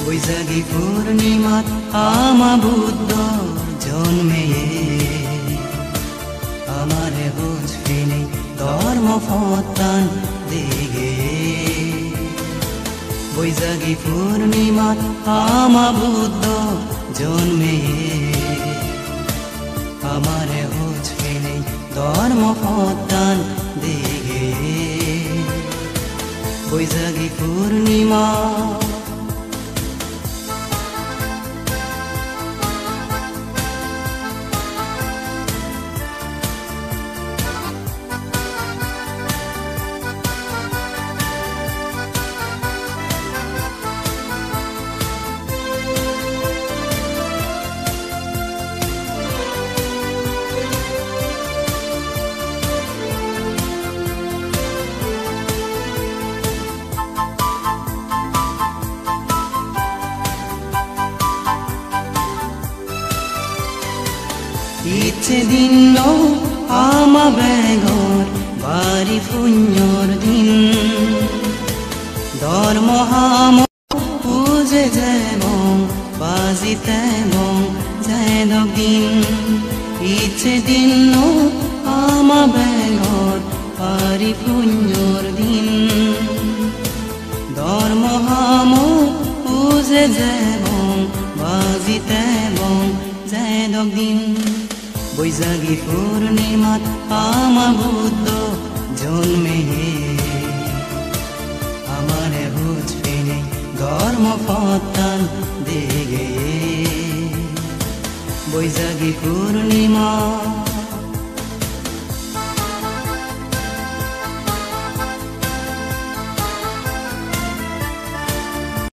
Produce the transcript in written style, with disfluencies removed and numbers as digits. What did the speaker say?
বৈশাখী পূর্ণিমাত আমা বুদ্ধ জন্মে আমারে বুঝবিনি ধর্ম ফতান দিগে বৈশাখী পূর্ণিমাত আমা বুদ্ধ জন্মে আমারে বুঝবিনি ধর্ম ফতান দিগে বৈশাখী পূর্ণিমা ইচ্ছে দিন আমা বেগর বাড়ি পুণ্যর দিন ধর্ম হাম পুজে যেমন বাজিতে যেন দিন ইচ্ছে দিন আমা বেগর বাড়ি পুণ্যর দিন ধর্ম হাম পুজে যেমন বাজিতে যেন দিন বৈশাখী পূর্ণিমাত আমা বুদ্ধ জন্মে